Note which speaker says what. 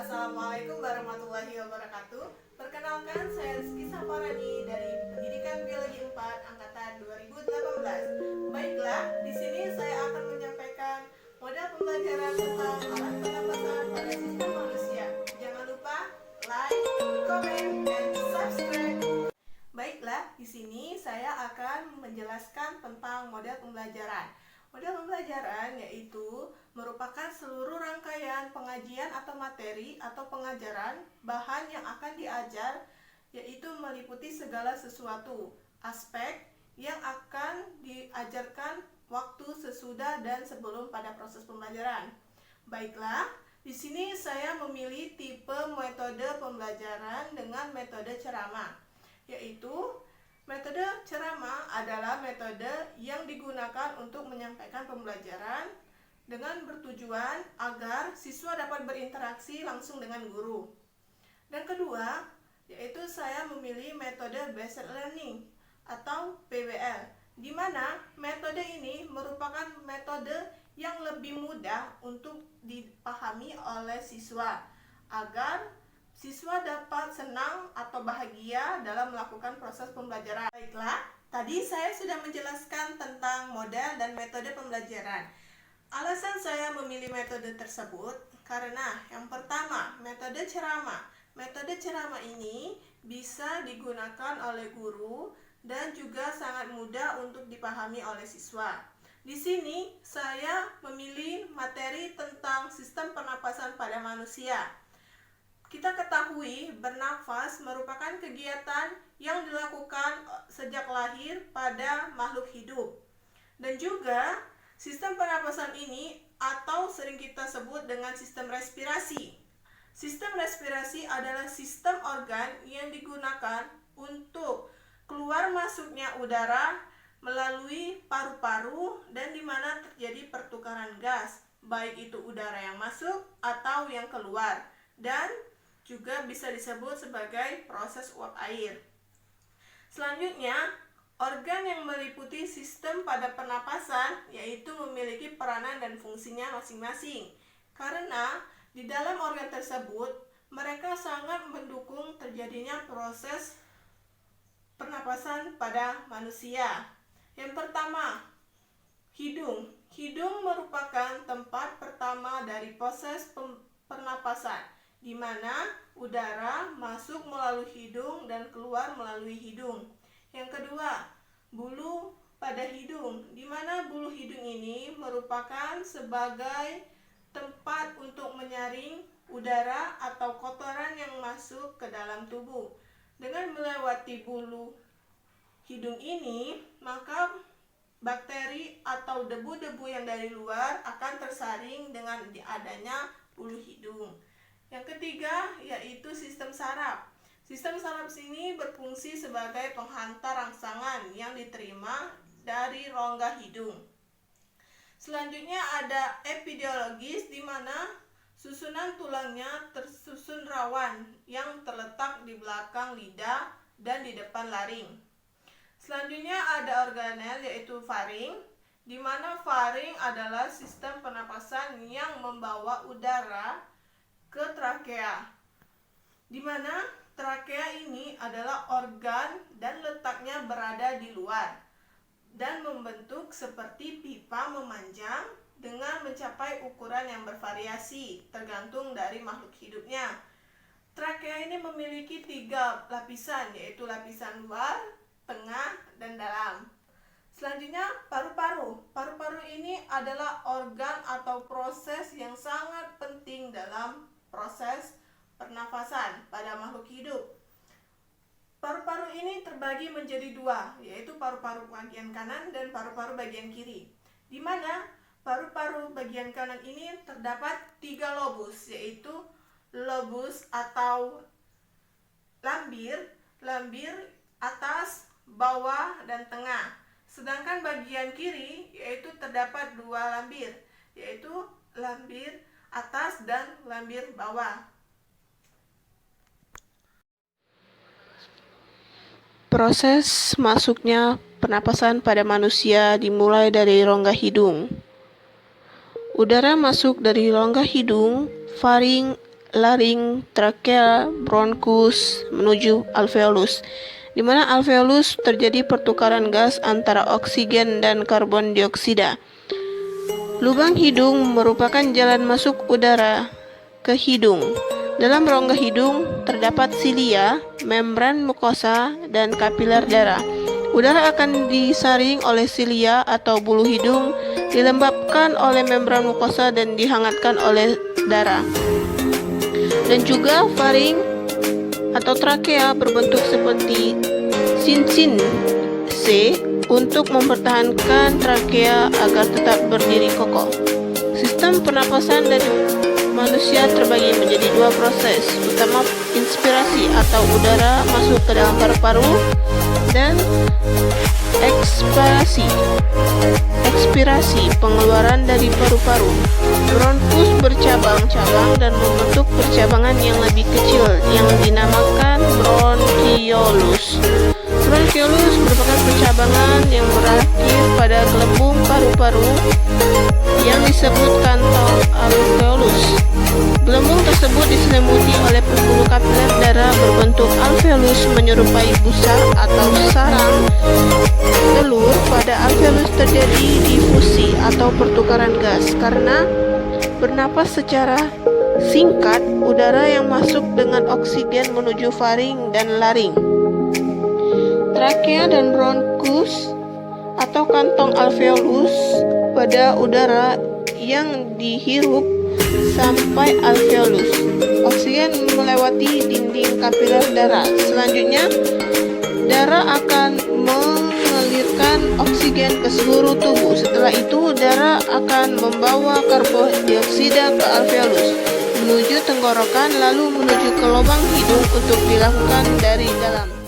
Speaker 1: Assalamualaikum warahmatullahi wabarakatuh. Perkenalkan, saya Rizky Saparani dari Pendidikan Biologi 4 Angkatan 2018. Baiklah, di sini saya akan menyampaikan model pembelajaran tentang alat pernapasan pada sistem manusia. Jangan lupa like, comment, dan subscribe. Baiklah, di sini saya akan menjelaskan tentang model pembelajaran. Model pembelajaran yaitu merupakan seluruh rangkaian pengajian atau materi atau pengajaran bahan yang akan diajar, yaitu meliputi segala sesuatu aspek yang akan diajarkan waktu sesudah dan sebelum pada proses pembelajaran. Baiklah, di sini saya memilih tipe metode pembelajaran dengan metode ceramah, yaitu metode ceramah adalah metode yang digunakan untuk menyampaikan pembelajaran dengan bertujuan agar siswa dapat berinteraksi langsung dengan guru. Dan kedua, yaitu saya memilih metode Based Learning atau PBL, di mana metode ini merupakan metode yang lebih mudah untuk dipahami oleh siswa agar siswa dapat senang atau bahagia dalam melakukan proses pembelajaran. Baiklah, tadi saya sudah menjelaskan tentang model dan metode pembelajaran. Alasan saya memilih metode tersebut karena yang pertama, metode ceramah. Metode ceramah ini bisa digunakan oleh guru dan juga sangat mudah untuk dipahami oleh siswa. Di sini saya memilih materi tentang sistem pernapasan pada manusia. Kita ketahui bernafas merupakan kegiatan yang dilakukan sejak lahir pada makhluk hidup. Dan juga sistem pernapasan ini atau sering kita sebut dengan sistem respirasi. Sistem respirasi adalah sistem organ yang digunakan untuk keluar masuknya udara melalui paru-paru dan di mana terjadi pertukaran gas, baik itu udara yang masuk atau yang keluar, dan juga bisa disebut sebagai proses uap air. Selanjutnya, organ yang meliputi sistem pada pernapasan yaitu memiliki peranan dan fungsinya masing-masing. Karena di dalam organ tersebut, mereka sangat mendukung terjadinya proses pernapasan pada manusia. Yang pertama, hidung. Hidung merupakan tempat pertama dari proses pernapasan, di mana udara masuk melalui hidung dan keluar melalui hidung. Yang kedua, bulu pada hidung, di mana bulu hidung ini merupakan sebagai tempat untuk menyaring udara atau kotoran yang masuk ke dalam tubuh. Dengan melewati bulu hidung ini, maka bakteri atau debu-debu yang dari luar akan tersaring dengan adanya bulu hidung. Yang ketiga yaitu sistem saraf. Sistem saraf ini berfungsi sebagai penghantar rangsangan yang diterima dari rongga hidung. Selanjutnya ada epidemiologis, di mana susunan tulangnya tersusun rawan yang terletak di belakang lidah dan di depan laring. Selanjutnya ada organel yaitu faring, di mana faring adalah sistem pernapasan yang membawa udara ke trakea, di mana trakea ini adalah organ dan letaknya berada di luar dan membentuk seperti pipa memanjang dengan mencapai ukuran yang bervariasi tergantung dari makhluk hidupnya. Trakea ini memiliki 3 lapisan, yaitu lapisan luar, tengah, dan dalam. Selanjutnya paru-paru. Paru-paru ini adalah organ atau proses yang sangat penting dalam proses pernafasan pada makhluk hidup. Paru-paru ini terbagi menjadi 2, yaitu paru-paru bagian kanan dan paru-paru bagian kiri, di mana paru-paru bagian kanan ini terdapat 3 lobus, yaitu lobus atau lambir atas, bawah, dan tengah. Sedangkan bagian kiri yaitu terdapat 2 lambir, yaitu lambir atas dan lambir bawah. Proses masuknya pernapasan pada manusia dimulai dari rongga hidung. Udara masuk dari rongga hidung, faring,
Speaker 2: laring, trakea, bronkus menuju alveolus, di mana alveolus terjadi pertukaran gas antara oksigen dan karbon dioksida. Lubang hidung merupakan jalan masuk udara ke hidung. Dalam rongga hidung terdapat silia, membran mukosa, dan kapiler darah. Udara akan disaring oleh silia atau bulu hidung, dilembabkan oleh membran mukosa dan dihangatkan oleh darah. Dan juga faring atau trakea berbentuk seperti cincin C untuk mempertahankan trakea agar tetap berdiri kokoh. Sistem pernapasan dari manusia terbagi menjadi dua proses utama: inspirasi atau udara masuk ke dalam paru-paru, dan ekspirasi pengeluaran dari paru-paru. Bronkus bercabang-cabang dan membentuk percabangan yang lebih kecil yang dinamakan bronkiolus. Bronkiolus merupakan percabangan yang berakhir pada gelembung paru-paru yang disebut kantong alveolus. Gelembung tersebut diselimuti oleh pembuluh kapiler darah berbentuk alveolus menyerupai busa atau sarang telur. Pada alveolus terjadi difusi atau pertukaran gas karena bernapas secara singkat udara yang masuk dengan oksigen menuju faring dan laring. Trakea dan bronkus atau kantong alveolus pada udara yang dihirup sampai alveolus. Oksigen melewati dinding kapiler darah. Selanjutnya, darah akan mengalirkan oksigen ke seluruh tubuh. Setelah itu, darah akan membawa karbon dioksida ke alveolus, menuju tenggorokan, lalu menuju ke lubang hidung untuk dilakukan dari dalam.